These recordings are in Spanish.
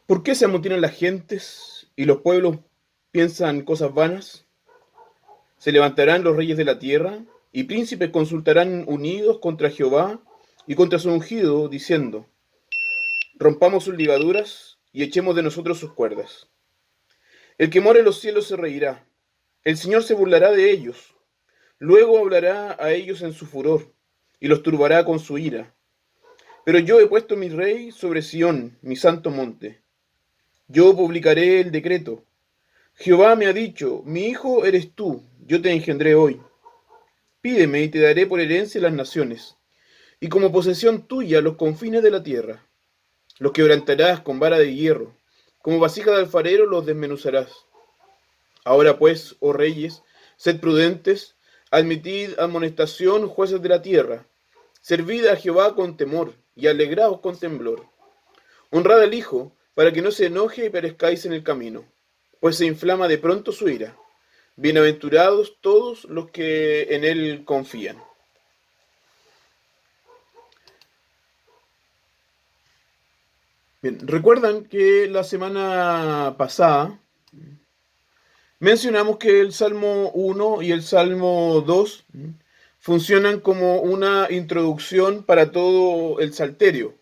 ¿Por qué se amotinan las gentes y los pueblos piensan cosas vanas? Se levantarán los reyes de la tierra y príncipes consultarán unidos contra Jehová y contra su ungido, diciendo: rompamos sus ligaduras y echemos de nosotros sus cuerdas. El que mora en los cielos se reirá, el Señor se burlará de ellos, luego hablará a ellos en su furor y los turbará con su ira. Pero yo he puesto mi rey sobre Sión, mi santo monte. Yo publicaré el decreto. Jehová me ha dicho: mi hijo eres tú, yo te engendré hoy. Pídeme y te daré por herencia las naciones, y como posesión tuya los confines de la tierra. Los quebrantarás con vara de hierro, como vasija de alfarero los desmenuzarás. Ahora pues, oh reyes, sed prudentes, admitid amonestación, jueces de la tierra. Servid a Jehová con temor, y alegraos con temblor. Honrad al Hijo, para que no se enoje y perezcáis en el camino, pues se inflama de pronto su ira. Bienaventurados todos los que en él confían. Bien, recuerdan que la semana pasada mencionamos que el Salmo 1 y el Salmo 2 funcionan como una introducción para todo el Salterio.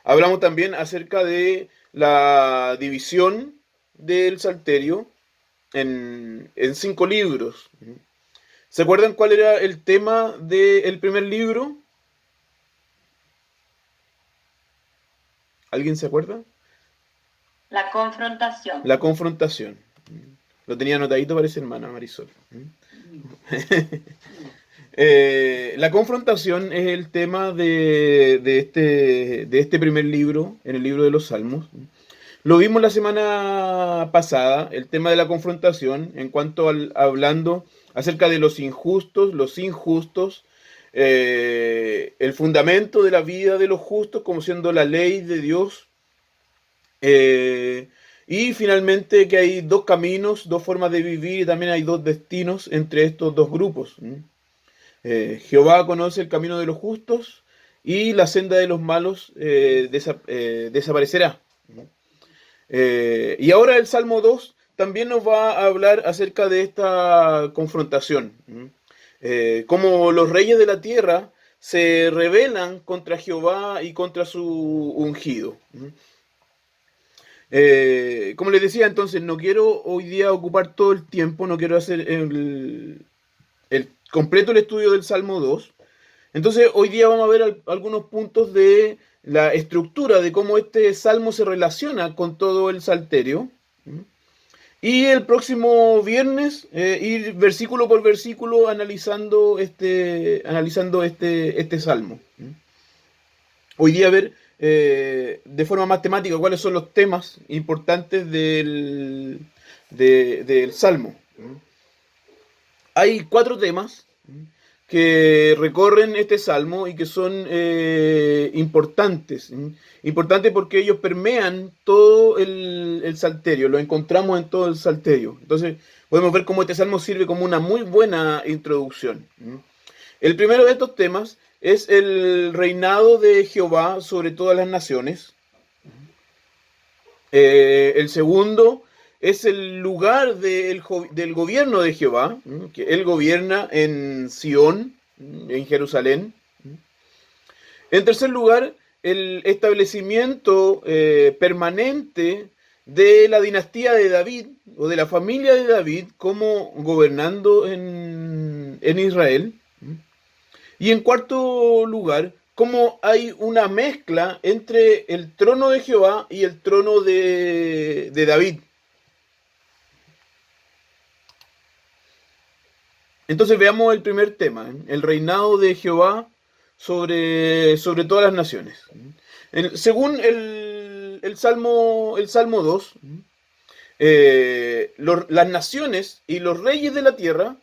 Hablamos también acerca de la división del Salterio en 5 libros. ¿Se acuerdan cuál era el tema del primer libro? ¿Alguien se acuerda? La confrontación. La confrontación. Lo tenía anotadito, parece, hermana Marisol. La confrontación es el tema de este primer libro, en el libro de los Salmos. Lo vimos la semana pasada, el tema de la confrontación, en cuanto hablando acerca de los injustos, el fundamento de la vida de los justos como siendo la ley de Dios, y finalmente que hay dos caminos, dos formas de vivir y también hay dos destinos entre estos dos grupos. Jehová conoce el camino de los justos y la senda de los malos desaparecerá. Y ahora el Salmo 2 también nos va a hablar acerca de esta confrontación. Cómo los reyes de la tierra se rebelan contra Jehová y contra su ungido. Como les decía, entonces, no quiero hoy día ocupar todo el tiempo, no quiero hacer completo el estudio del Salmo 2. Entonces, hoy día vamos a ver algunos puntos de la estructura de cómo este salmo se relaciona con todo el salterio. Y el próximo viernes ir versículo por versículo analizando este salmo. Hoy día ver de forma más temática cuáles son los temas importantes del salmo. Hay 4 temas que recorren este salmo y que son importantes. Importantes porque ellos permean todo el salterio, lo encontramos en todo el salterio. Entonces podemos ver cómo este salmo sirve como una muy buena introducción. El primero de estos temas es el reinado de Jehová sobre todas las naciones. El segundo es el lugar del gobierno de Jehová, que él gobierna en Sión, en Jerusalén. En tercer lugar, el establecimiento permanente de la dinastía de David, o de la familia de David, como gobernando en Israel. Y en cuarto lugar, cómo hay una mezcla entre el trono de Jehová y el trono de David. Entonces veamos el primer tema, el reinado de Jehová sobre todas las naciones. Según el Salmo 2, las naciones y los reyes de la tierra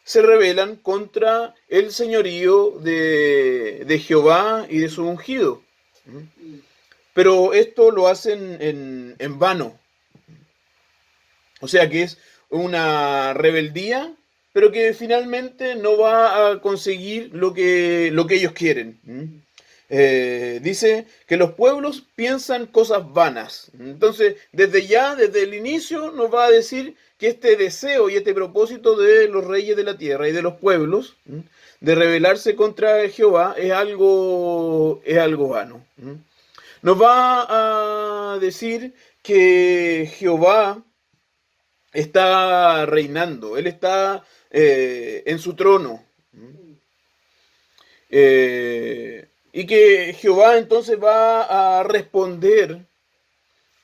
se rebelan contra el señorío de Jehová y de su ungido. Pero esto lo hacen en vano. O sea que es una rebeldía, pero que finalmente no va a conseguir lo que ellos quieren. Dice que los pueblos piensan cosas vanas. Entonces, desde el inicio nos va a decir que este deseo y este propósito de los reyes de la tierra y de los pueblos de rebelarse contra Jehová es algo vano. Nos va a decir que Jehová está reinando, Él está en su trono. Y que Jehová entonces va a responder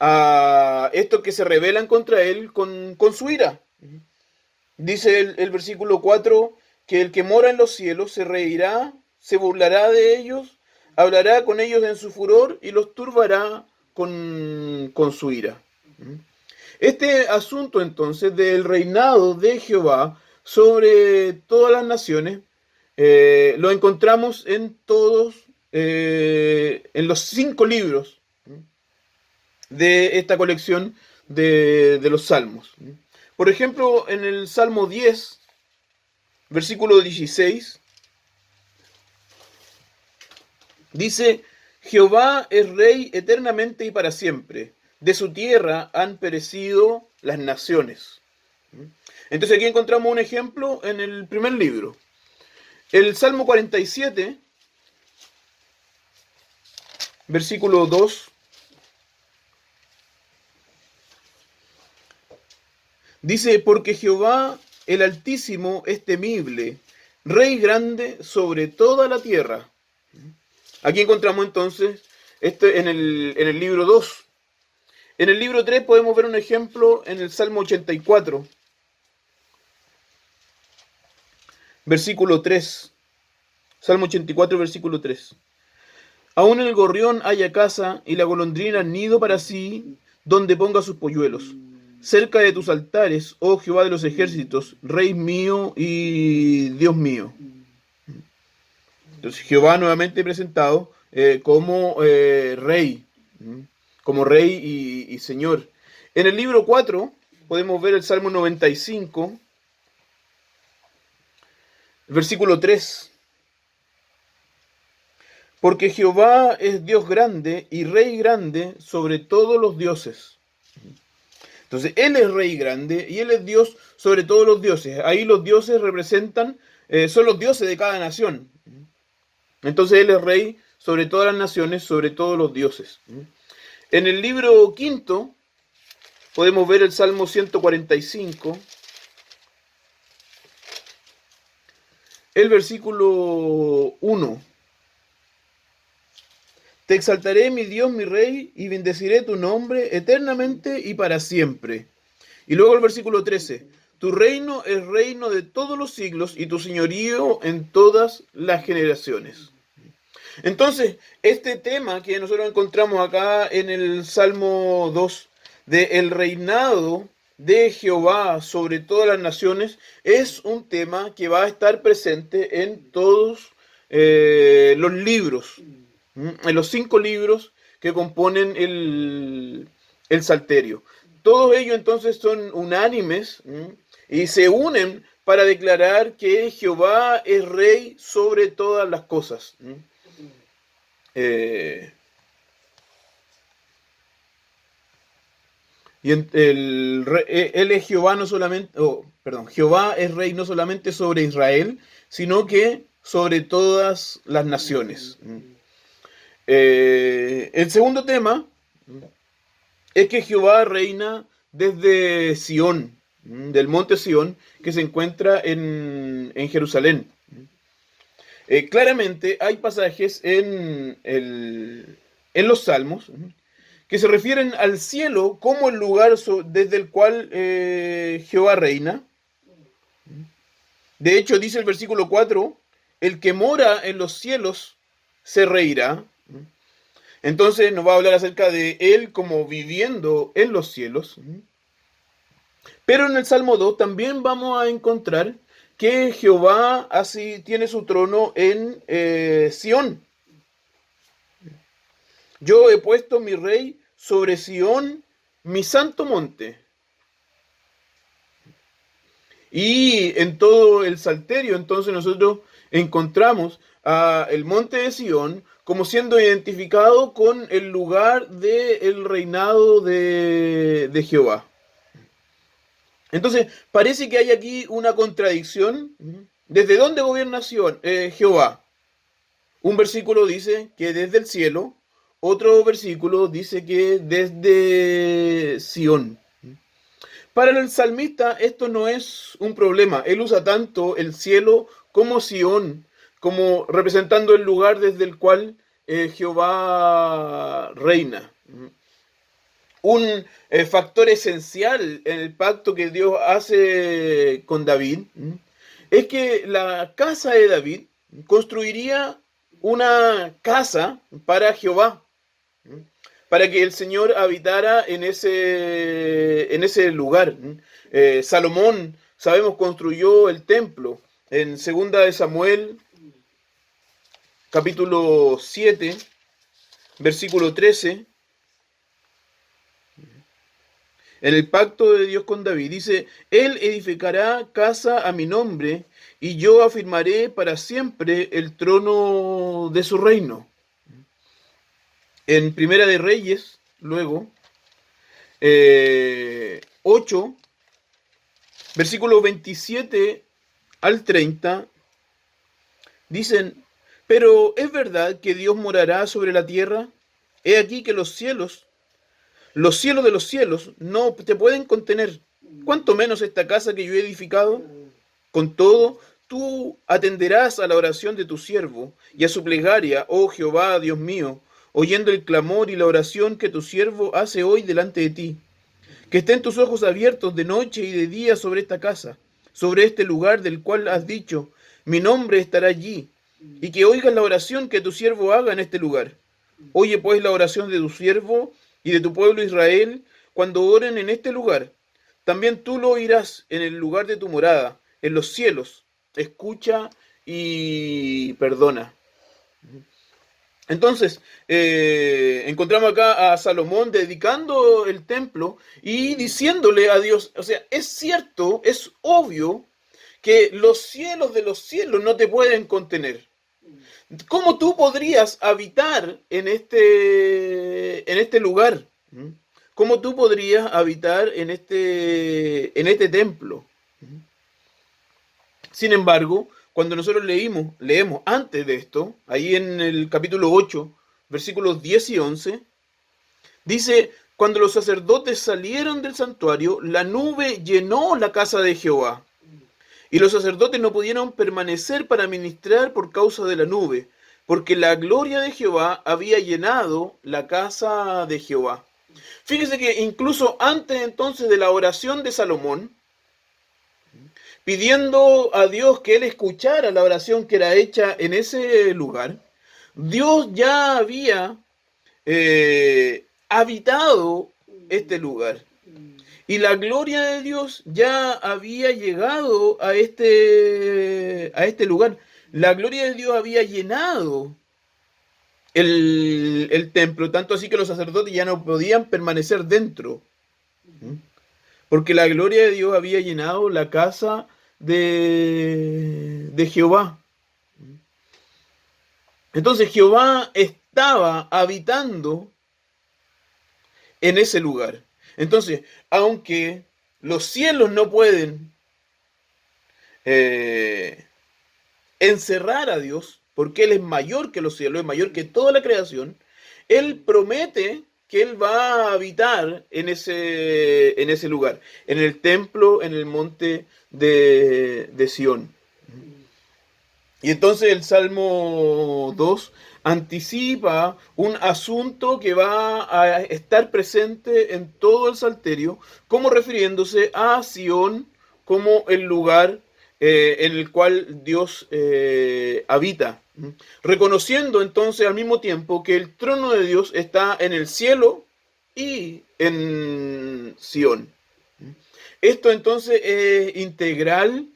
a estos que se rebelan contra Él con su ira. Dice el versículo 4 que el que mora en los cielos se reirá, se burlará de ellos, hablará con ellos en su furor y los turbará con su ira. Este asunto entonces del reinado de Jehová sobre todas las naciones lo encontramos en los 5 libros de esta colección de los Salmos. Por ejemplo, en el Salmo 10, versículo 16, dice: Jehová es rey eternamente y para siempre. De su tierra han perecido las naciones. Entonces aquí encontramos un ejemplo en el primer libro. El Salmo 47, versículo 2, dice: porque Jehová el Altísimo es temible, Rey grande sobre toda la tierra. Aquí encontramos entonces en el libro 2. En el libro 3 podemos ver un ejemplo en el Salmo 84, versículo 3. Salmo 84, versículo 3. Aún el gorrión haya casa y la golondrina nido para sí, donde ponga sus polluelos. Cerca de tus altares, oh Jehová de los ejércitos, Rey mío y Dios mío. Entonces Jehová nuevamente presentado como rey, como rey y señor. En el libro 4 podemos ver el Salmo 95, versículo 3. Porque Jehová es Dios grande y Rey grande sobre todos los dioses. Entonces, Él es Rey grande y Él es Dios sobre todos los dioses. Ahí los dioses representan, son los dioses de cada nación. Entonces, Él es Rey sobre todas las naciones, sobre todos los dioses. En el libro 5 podemos ver el Salmo 145, el versículo 1. Te exaltaré, mi Dios, mi Rey, y bendeciré tu nombre eternamente y para siempre. Y luego el versículo 13. Tu reino es reino de todos los siglos y tu señorío en todas las generaciones. Entonces, este tema que nosotros encontramos acá en el Salmo 2, de el reinado de Jehová sobre todas las naciones, es un tema que va a estar presente en todos los libros. En los 5 libros que componen el Salterio. Todos ellos entonces son unánimes y se unen para declarar que Jehová es rey sobre todas las cosas. Y él es Jehová no solamente, Jehová es rey no solamente sobre Israel, sino que sobre todas las naciones. El segundo tema es que Jehová reina desde Sión, del monte Sión, que se encuentra en Jerusalén. Claramente hay pasajes en los Salmos que se refieren al cielo como el lugar desde el cual Jehová reina. De hecho, dice el versículo 4, el que mora en los cielos se reirá. Entonces nos va a hablar acerca de él como viviendo en los cielos. Pero en el Salmo 2 también vamos a encontrar que Jehová así tiene su trono en Sión. Yo he puesto mi rey sobre Sión, mi santo monte. Y en todo el Salterio entonces nosotros encontramos al monte de Sión como siendo identificado con el lugar del reinado de Jehová. Entonces, parece que hay aquí una contradicción. ¿Desde dónde gobierna Jehová? Un versículo dice que desde el cielo, otro versículo dice que desde Sión. Para el salmista esto no es un problema. Él usa tanto el cielo como Sión, como representando el lugar desde el cual Jehová reina. Un factor esencial en el pacto que Dios hace con David es que la casa de David construiría una casa para Jehová, para que el Señor habitara en ese lugar. Salomón, sabemos, construyó el templo. En 2 de Samuel, capítulo 7, versículo 13, en el pacto de Dios con David, dice: Él edificará casa a mi nombre, y yo afirmaré para siempre el trono de su reino. En Primera de Reyes, luego, 8, versículos 27 al 30, dicen: Pero ¿es verdad que Dios morará sobre la tierra? He aquí que los cielos de los cielos no te pueden contener, cuanto menos esta casa que yo he edificado. Con todo, tú atenderás a la oración de tu siervo y a su plegaria, oh Jehová, Dios mío, oyendo el clamor y la oración que tu siervo hace hoy delante de ti. Que estén tus ojos abiertos de noche y de día sobre esta casa, sobre este lugar del cual has dicho: mi nombre estará allí, y que oigas la oración que tu siervo haga en este lugar. Oye pues la oración de tu siervo y de tu pueblo Israel cuando oren en este lugar. También tú lo oirás en el lugar de tu morada, en los cielos. Escucha y perdona. Entonces, encontramos acá a Salomón dedicando el templo y diciéndole a Dios, o sea, es cierto, es obvio que los cielos de los cielos no te pueden contener. ¿Cómo tú podrías habitar en este lugar? ¿Cómo tú podrías habitar en este templo? Sin embargo, cuando nosotros leemos antes de esto, ahí en el capítulo 8, versículos 10 y 11, dice: cuando los sacerdotes salieron del santuario, la nube llenó la casa de Jehová. Y los sacerdotes no pudieron permanecer para ministrar por causa de la nube, porque la gloria de Jehová había llenado la casa de Jehová. Fíjese que incluso antes entonces de la oración de Salomón, pidiendo a Dios que él escuchara la oración que era hecha en ese lugar, Dios ya había habitado este lugar. Y la gloria de Dios ya había llegado a este lugar. La gloria de Dios había llenado el templo, tanto así que los sacerdotes ya no podían permanecer dentro. Porque la gloria de Dios había llenado la casa de Jehová. Entonces Jehová estaba habitando en ese lugar. Entonces, aunque los cielos no pueden encerrar a Dios, porque Él es mayor que los cielos, es mayor que toda la creación, Él promete que Él va a habitar en ese lugar, en el templo, en el monte de Sión. Y entonces el Salmo 2 anticipa un asunto que va a estar presente en todo el Salterio, como refiriéndose a Sión como el lugar en el cual Dios habita. Reconociendo entonces al mismo tiempo que el trono de Dios está en el cielo y en Sión. Esto entonces es integral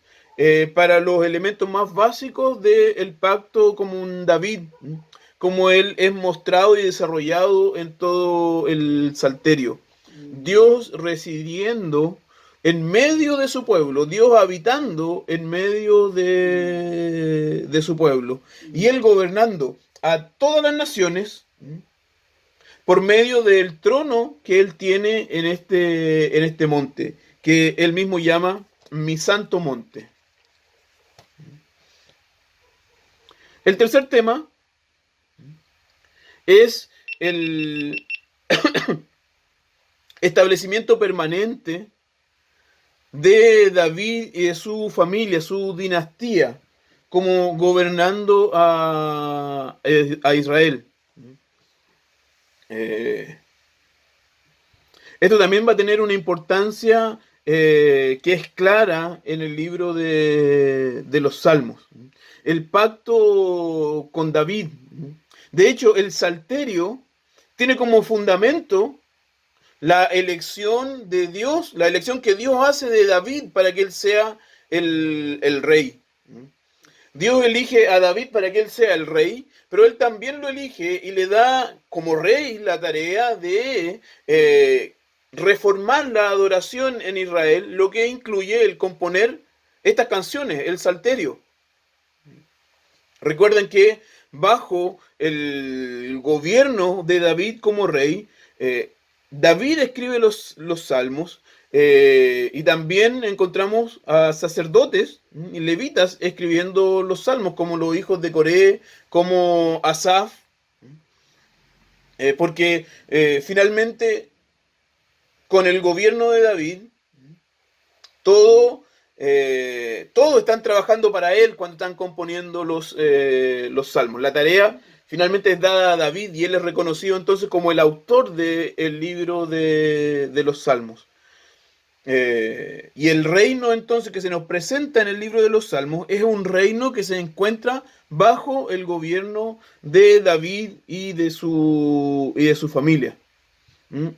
para los elementos más básicos del pacto común David, como él es mostrado y desarrollado en todo el Salterio. Dios residiendo en medio de su pueblo, Dios habitando en medio de su pueblo, y Él gobernando a todas las naciones por medio del trono que Él tiene en este monte, que Él mismo llama mi santo monte. El tercer tema es el establecimiento permanente de David y de su familia, su dinastía, como gobernando a Israel. Esto también va a tener una importancia que es clara en el libro de los Salmos. El pacto con David. De hecho, el Salterio tiene como fundamento la elección de Dios, la elección que Dios hace de David para que él sea el rey. Dios elige a David para que él sea el rey, pero él también lo elige y le da como rey la tarea de reformar la adoración en Israel, lo que incluye el componer estas canciones, el Salterio. Recuerden que bajo el gobierno de David como rey, David escribe los salmos, y también encontramos a sacerdotes y levitas escribiendo los salmos, como los hijos de Coré, como Asaf, porque finalmente con el gobierno de David, todos están trabajando para él cuando están componiendo los salmos. La tarea finalmente es dada a David y él es reconocido entonces como el autor del libro de los salmos. Y el reino entonces que se nos presenta en el libro de los salmos es un reino que se encuentra bajo el gobierno de David y de su familia.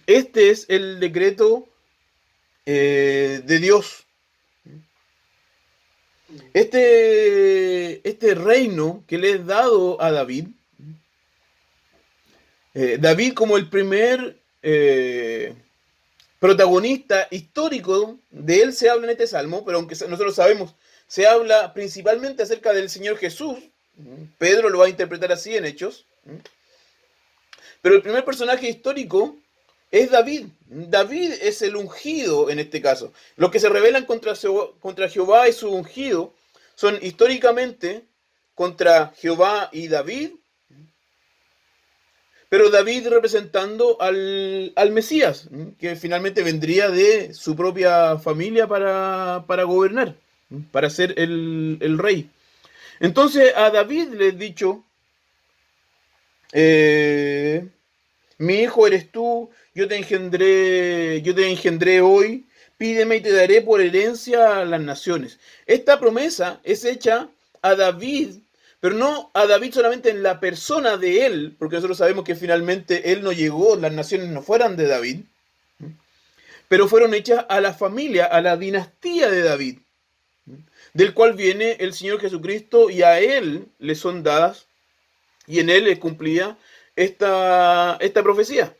Este es el decreto de Dios. Este reino que le es dado a David, David como el primer protagonista histórico, de él se habla en este salmo, pero aunque nosotros sabemos, se habla principalmente acerca del Señor Jesús. Pedro lo va a interpretar así en Hechos. Pero el primer personaje histórico es David. David es el ungido en este caso. Los que se rebelan contra Jehová y su ungido son históricamente contra Jehová y David, pero David representando al Mesías, que finalmente vendría de su propia familia para gobernar, para ser el rey. Entonces a David le he dicho, mi hijo eres tú, yo te engendré hoy, pídeme y te daré por herencia a las naciones. Esta promesa es hecha a David, pero no a David solamente en la persona de él, porque nosotros sabemos que finalmente él no llegó, las naciones no fueran de David, pero fueron hechas a la familia, a la dinastía de David, del cual viene el Señor Jesucristo, y a él le son dadas, y en él cumplía esta profecía.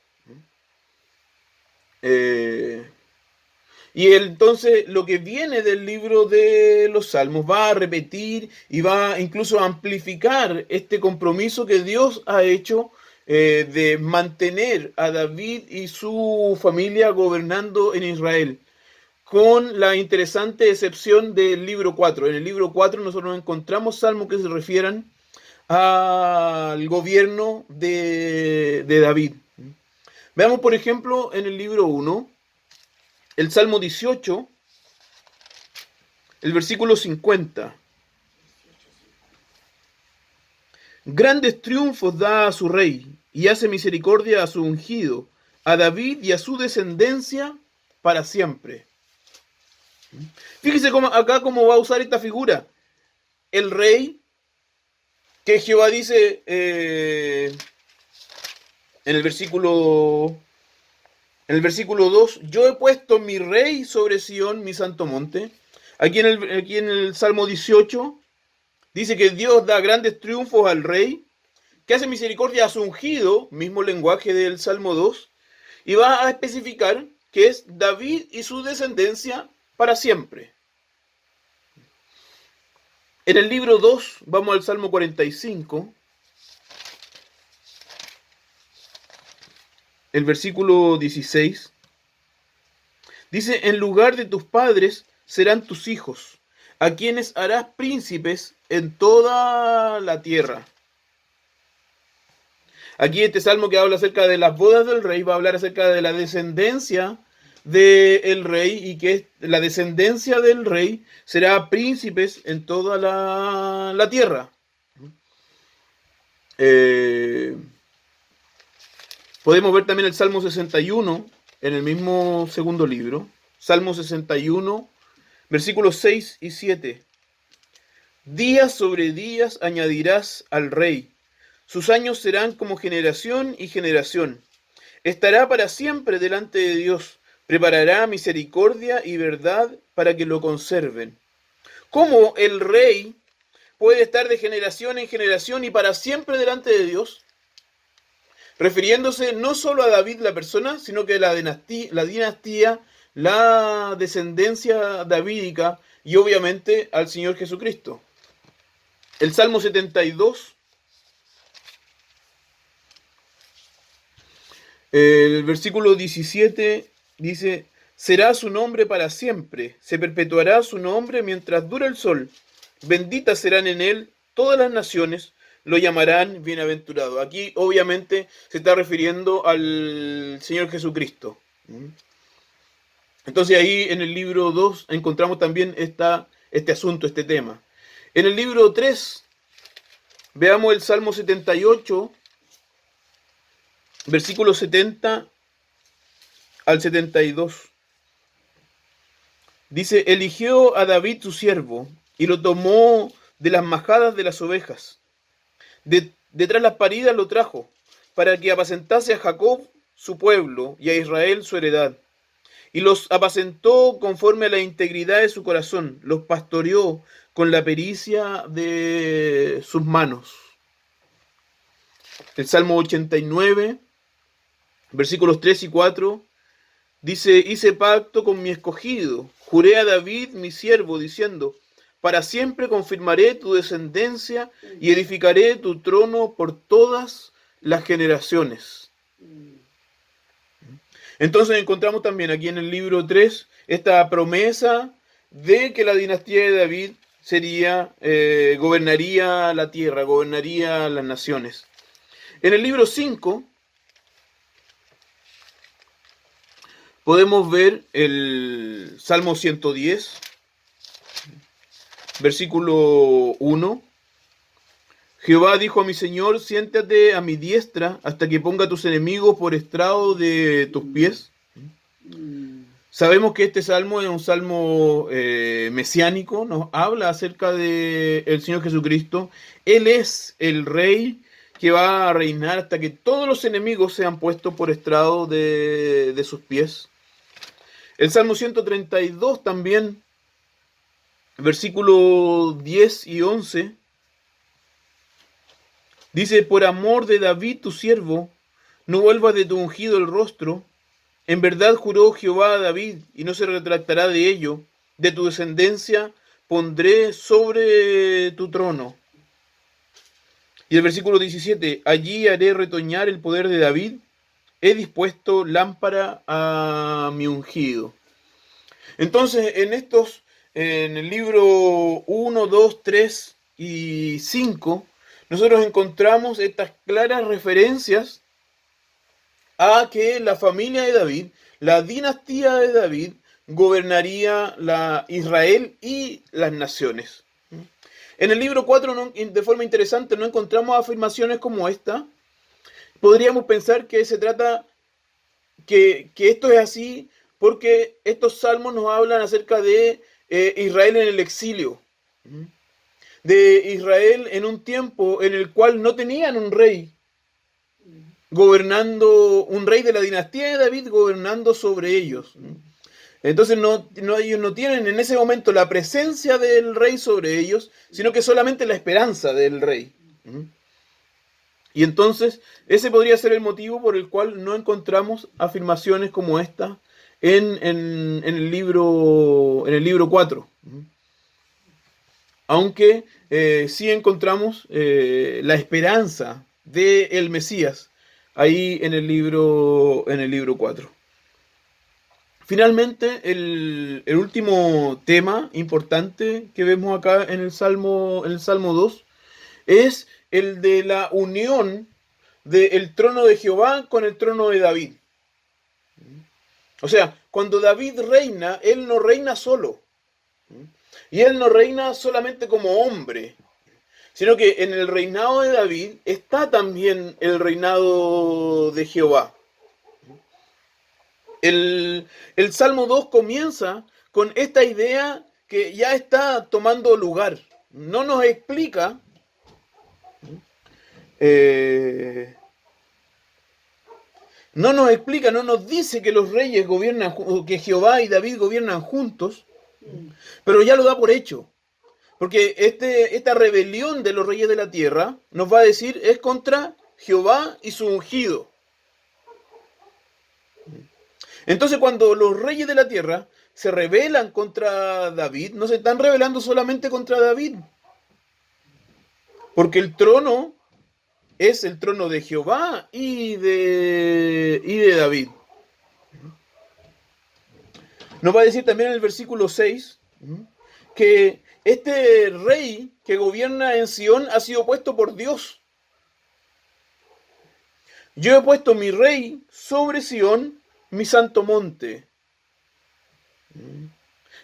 Y entonces lo que viene del libro de los Salmos va a repetir y va incluso a amplificar este compromiso que Dios ha hecho de mantener a David y su familia gobernando en Israel, con la interesante excepción del libro 4. En el libro 4 nosotros encontramos salmos que se refieran al gobierno de David. Veamos, por ejemplo, en el libro 1, el Salmo 18, el versículo 50. Grandes triunfos da a su rey, y hace misericordia a su ungido, a David y a su descendencia para siempre. Fíjese acá cómo va a usar esta figura. El rey, que Jehová dice en el versículo 2, yo he puesto mi rey sobre Sión, mi santo monte. Aquí en el Salmo 18 dice que Dios da grandes triunfos al rey, que hace misericordia a su ungido, mismo lenguaje del Salmo 2, y va a especificar que es David y su descendencia para siempre. En el libro 2, vamos al Salmo 45, el versículo 16. Dice, en lugar de tus padres serán tus hijos, a quienes harás príncipes en toda la tierra. Aquí este salmo que habla acerca de las bodas del rey va a hablar acerca de la descendencia del rey y que la descendencia del rey será príncipes en toda la tierra. Podemos ver también el Salmo 61 en el mismo segundo libro. Salmo 61, versículos 6 y 7. Días sobre días añadirás al rey. Sus años serán como generación y generación. Estará para siempre delante de Dios. Preparará misericordia y verdad para que lo conserven. ¿Cómo el rey puede estar de generación en generación y para siempre delante de Dios? Refiriéndose no solo a David la persona, sino que la dinastía, la descendencia davídica y obviamente al Señor Jesucristo. El Salmo 72, el versículo 17 dice, será su nombre para siempre, se perpetuará su nombre mientras dura el sol. Benditas serán en él todas las naciones, lo llamarán bienaventurado. Aquí obviamente se está refiriendo al Señor Jesucristo. Entonces ahí en el libro 2 encontramos también este asunto, este tema. En el libro 3 veamos el Salmo 78, versículos 70 al 72. Dice, eligió a David su siervo y lo tomó de las majadas de las ovejas. Detrás las paridas lo trajo, para que apacentase a Jacob su pueblo y a Israel su heredad. Y los apacentó conforme a la integridad de su corazón, los pastoreó con la pericia de sus manos. El Salmo 89, versículos 3 y 4, dice, hice pacto con mi escogido, juré a David mi siervo, diciendo, para siempre confirmaré tu descendencia y edificaré tu trono por todas las generaciones. Entonces encontramos también aquí en el libro 3 esta promesa de que la dinastía de David gobernaría la tierra, gobernaría las naciones. En el libro 5 podemos ver el Salmo 110, versículo 1. Jehová dijo a mi Señor, siéntate a mi diestra hasta que ponga a tus enemigos por estrado de tus pies. Sabemos que este salmo es un salmo mesiánico, nos habla acerca del Señor Jesucristo. Él es el Rey que va a reinar hasta que todos los enemigos sean puestos por estrado de sus pies. El Salmo 132 también, versículos 10 y 11, dice, por amor de David tu siervo, no vuelvas de tu ungido el rostro. En verdad juró Jehová a David, y no se retractará de ello. De tu descendencia pondré sobre tu trono. Y el versículo 17, allí haré retoñar el poder de David, he dispuesto lámpara a mi ungido. Entonces, en el libro 1, 2, 3 y 5, nosotros encontramos estas claras referencias a que la familia de David, la dinastía de David, gobernaría la Israel y las naciones. En el libro 4, de forma interesante, no encontramos afirmaciones como esta. Podríamos pensar que se trata, que esto es así porque estos salmos nos hablan acerca de Israel en el exilio, de Israel en un tiempo en el cual no tenían un rey gobernando, un rey de la dinastía de David gobernando sobre ellos. Entonces ellos no tienen en ese momento la presencia del rey sobre ellos, sino que solamente la esperanza del rey. Y entonces ese podría ser el motivo por el cual no encontramos afirmaciones como esta en el libro 4. Aunque sí encontramos la esperanza del Mesías ahí en el libro 4. Finalmente, el último tema importante que vemos acá en el Salmo 2 es el de la unión del trono de Jehová con el trono de David. O sea, cuando David reina, él no reina solo. Y él no reina solamente como hombre, sino que en el reinado de David está también el reinado de Jehová. El Salmo 2 comienza con esta idea que ya está tomando lugar. No nos explica no nos dice que los reyes gobiernan, que Jehová y David gobiernan juntos, pero ya lo da por hecho. Porque esta rebelión de los reyes de la tierra nos va a decir es contra Jehová y su ungido. Entonces cuando los reyes de la tierra se rebelan contra David, no se están rebelando solamente contra David. Porque el trono es el trono de Jehová y de David. Nos va a decir también en el versículo 6 que este rey que gobierna en Sión ha sido puesto por Dios. Yo he puesto mi rey sobre Sión, mi santo monte.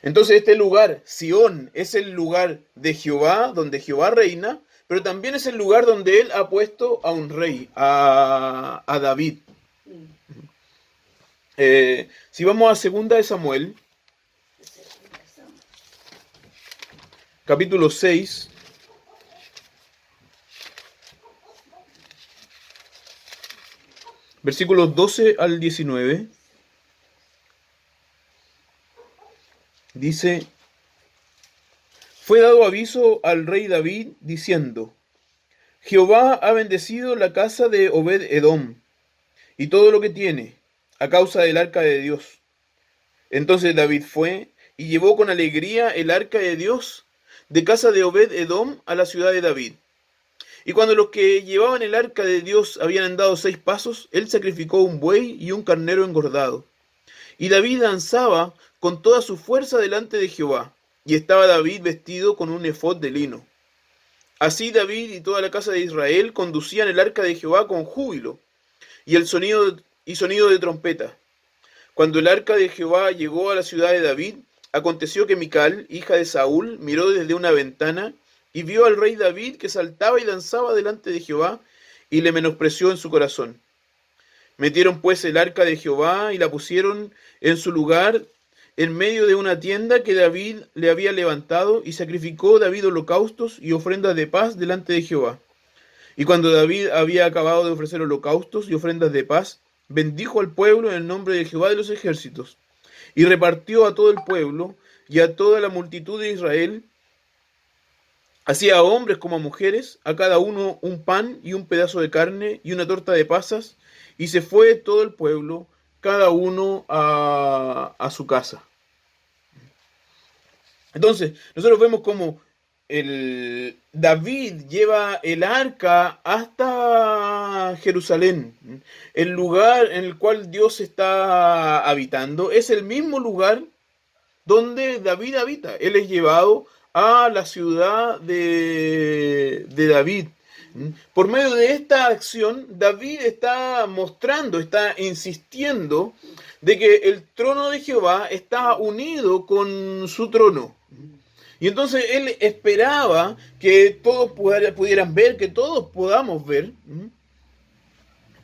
Entonces este lugar, Sión, es el lugar de Jehová, donde Jehová reina, pero también es el lugar donde él ha puesto a un rey, a David. Si vamos a 2 de Samuel, capítulo 6, versículos 12 al 19, dice: fue dado aviso al rey David diciendo: Jehová ha bendecido la casa de Obed-edom y todo lo que tiene, a causa del arca de Dios. Entonces David fue y llevó con alegría el arca de Dios de casa de Obed-edom a la ciudad de David. Y cuando los que llevaban el arca de Dios habían andado 6 pasos, él sacrificó un buey y un carnero engordado. Y David danzaba con toda su fuerza delante de Jehová, y estaba David vestido con un efod de lino. Así David y toda la casa de Israel conducían el arca de Jehová con júbilo, y sonido de trompeta. Cuando el arca de Jehová llegó a la ciudad de David, aconteció que Mical, hija de Saúl, miró desde una ventana y vio al rey David que saltaba y danzaba delante de Jehová, y le menospreció en su corazón. Metieron pues el arca de Jehová y la pusieron en su lugar en medio de una tienda que David le había levantado, y sacrificó David holocaustos y ofrendas de paz delante de Jehová. Y cuando David había acabado de ofrecer holocaustos y ofrendas de paz, bendijo al pueblo en el nombre de Jehová de los ejércitos, y repartió a todo el pueblo y a toda la multitud de Israel, así a hombres como a mujeres, a cada uno un pan y un pedazo de carne y una torta de pasas, y se fue todo el pueblo, cada uno a su casa. Entonces, nosotros vemos como David lleva el arca hasta Jerusalén. El lugar en el cual Dios está habitando es el mismo lugar donde David habita. Él es llevado a la ciudad de David. Por medio de esta acción, David está mostrando, está insistiendo de que el trono de Jehová está unido con su trono. Y entonces él esperaba que todos pudieran ver, que todos podamos ver,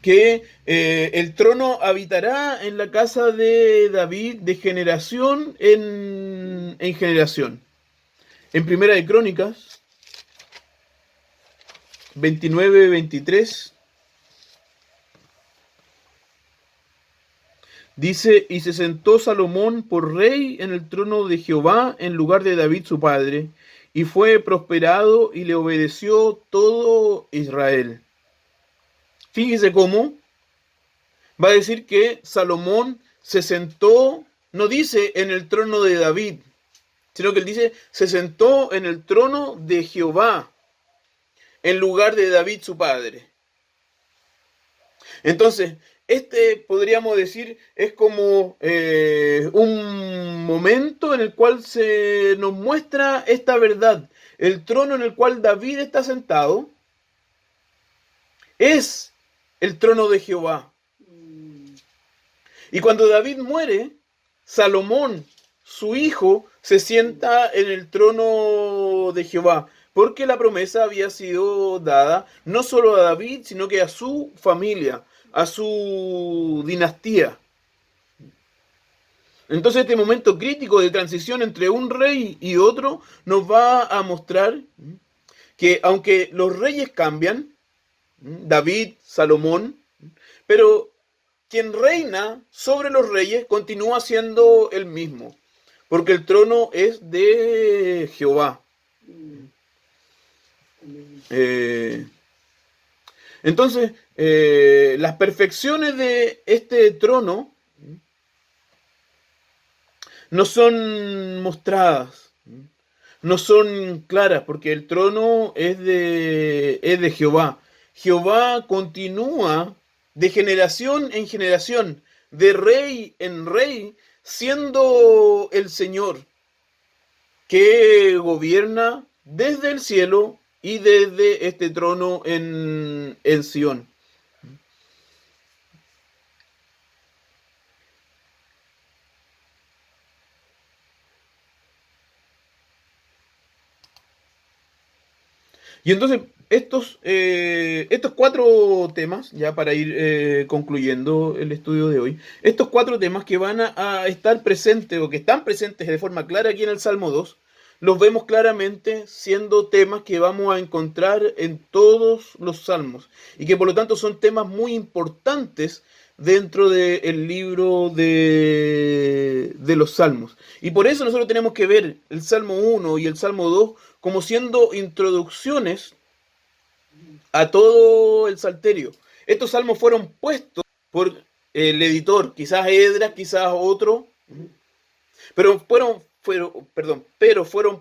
que el trono habitará en la casa de David de generación en generación. En Primera de Crónicas 29-23 dice: y se sentó Salomón por rey en el trono de Jehová en lugar de David su padre, y fue prosperado y le obedeció todo Israel. Fíjese cómo va a decir que Salomón se sentó no dice en el trono de David, sino que él dice, se sentó en el trono de Jehová, en lugar de David su padre. Entonces, este podríamos decir es como un momento en el cual se nos muestra esta verdad. El trono en el cual David está sentado es el trono de Jehová. Y cuando David muere, Salomón, su hijo, se sienta en el trono de Jehová, porque la promesa había sido dada no solo a David, sino que a su familia, a su dinastía. Entonces este momento crítico de transición entre un rey y otro nos va a mostrar que aunque los reyes cambian, David, Salomón, pero quien reina sobre los reyes continúa siendo el mismo, porque el trono es de Jehová. Entonces, las perfecciones de este trono no son mostradas, no son claras, porque el trono es de Jehová. Jehová continúa de generación en generación, de rey en rey, siendo el Señor que gobierna desde el cielo y desde este trono en Sión. Y entonces, estos 4 temas, ya para ir concluyendo el estudio de hoy, estos 4 temas que van a estar presentes o que están presentes de forma clara aquí en el Salmo 2, los vemos claramente siendo temas que vamos a encontrar en todos los salmos y que por lo tanto son temas muy importantes dentro del libro de los salmos. Y por eso nosotros tenemos que ver el Salmo 1 y el Salmo 2 como siendo introducciones a todo el Salterio. Estos salmos fueron puestos por el editor, quizás Esdras, quizás otro, pero fueron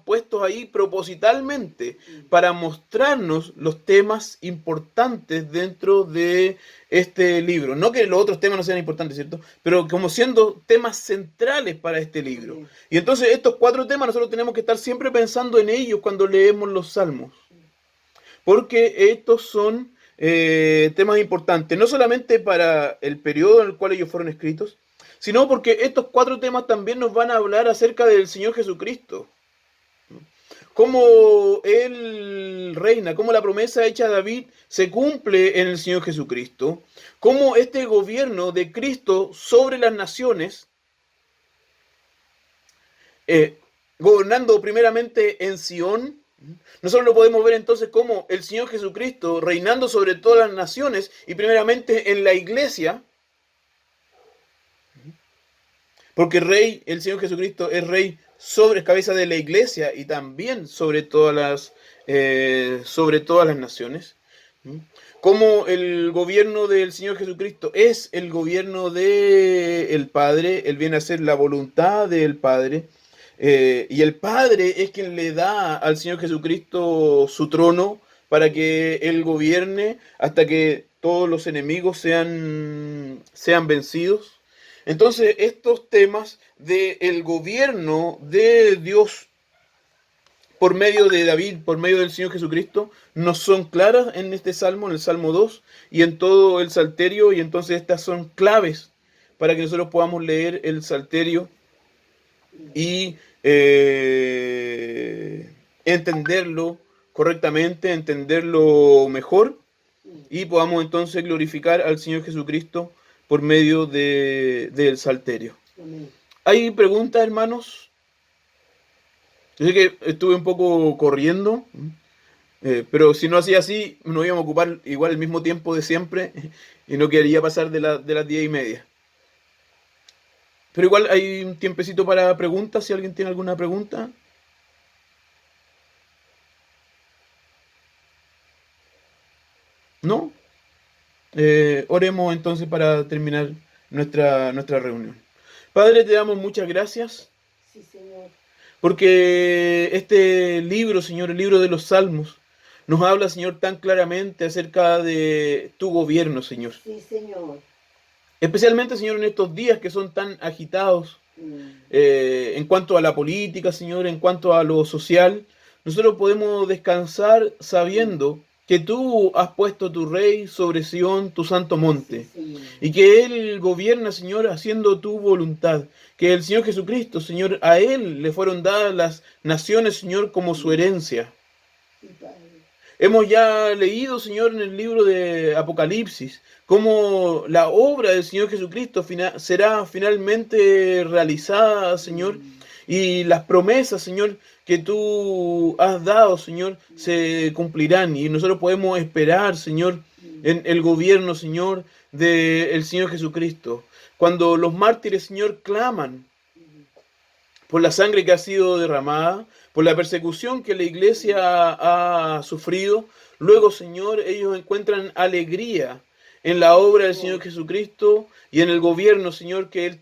puestos ahí propositalmente para mostrarnos los temas importantes dentro de este libro. No que los otros temas no sean importantes, ¿cierto? Pero como siendo temas centrales para este libro. Y entonces estos 4 temas nosotros tenemos que estar siempre pensando en ellos cuando leemos los salmos. Porque estos son temas importantes, no solamente para el periodo en el cual ellos fueron escritos, sino porque estos 4 temas también nos van a hablar acerca del Señor Jesucristo. Cómo Él reina, cómo la promesa hecha a David se cumple en el Señor Jesucristo. Cómo este gobierno de Cristo sobre las naciones, gobernando primeramente en Sión, nosotros lo podemos ver entonces como el Señor Jesucristo reinando sobre todas las naciones y primeramente en la iglesia, porque el Señor Jesucristo es rey sobre cabeza de la iglesia y también sobre todas las naciones. Como el gobierno del Señor Jesucristo es el gobierno del Padre, Él viene a ser la voluntad del Padre, y el Padre es quien le da al Señor Jesucristo su trono para que Él gobierne hasta que todos los enemigos sean vencidos. Entonces, estos temas del gobierno de Dios por medio de David, por medio del Señor Jesucristo, nos son claras en este salmo, en el Salmo 2, y en todo el Salterio, y entonces estas son claves para que nosotros podamos leer el Salterio y entenderlo correctamente, entenderlo mejor, y podamos entonces glorificar al Señor Jesucristo por medio del Salterio. ¿Hay preguntas, hermanos? Yo sé que estuve un poco corriendo, pero si no hacía así, nos íbamos a ocupar igual el mismo tiempo de siempre y no quería pasar de las 10:30. Pero igual hay un tiempecito para preguntas, si alguien tiene alguna pregunta. ¿No? Oremos entonces para terminar nuestra reunión. Padre, te damos muchas gracias Sí, Señor. porque este libro, Señor, el libro de los Salmos, nos habla, Señor, tan claramente acerca de tu gobierno, Señor. Sí, Señor. Especialmente, Señor, en estos días que son tan agitados en cuanto a la política, Señor, en cuanto a lo social, nosotros podemos descansar sabiendo que tú has puesto tu rey sobre Sión, tu santo monte, Sí, Señor. y que Él gobierna, Señor, haciendo tu voluntad. Que el Señor Jesucristo, Señor, a Él le fueron dadas las naciones, Señor, como su herencia. Sí, Padre. Hemos ya leído, Señor, en el libro de Apocalipsis, cómo la obra del Señor Jesucristo será finalmente realizada, Señor, y las promesas, Señor, que tú has dado, Señor, se cumplirán. Y nosotros podemos esperar, Señor, en el gobierno, Señor, del Señor Jesucristo. Cuando los mártires, Señor, claman por la sangre que ha sido derramada, por la persecución que la iglesia ha sufrido, luego, Señor, ellos encuentran alegría en la obra del Señor Jesucristo y en el gobierno, Señor, que Él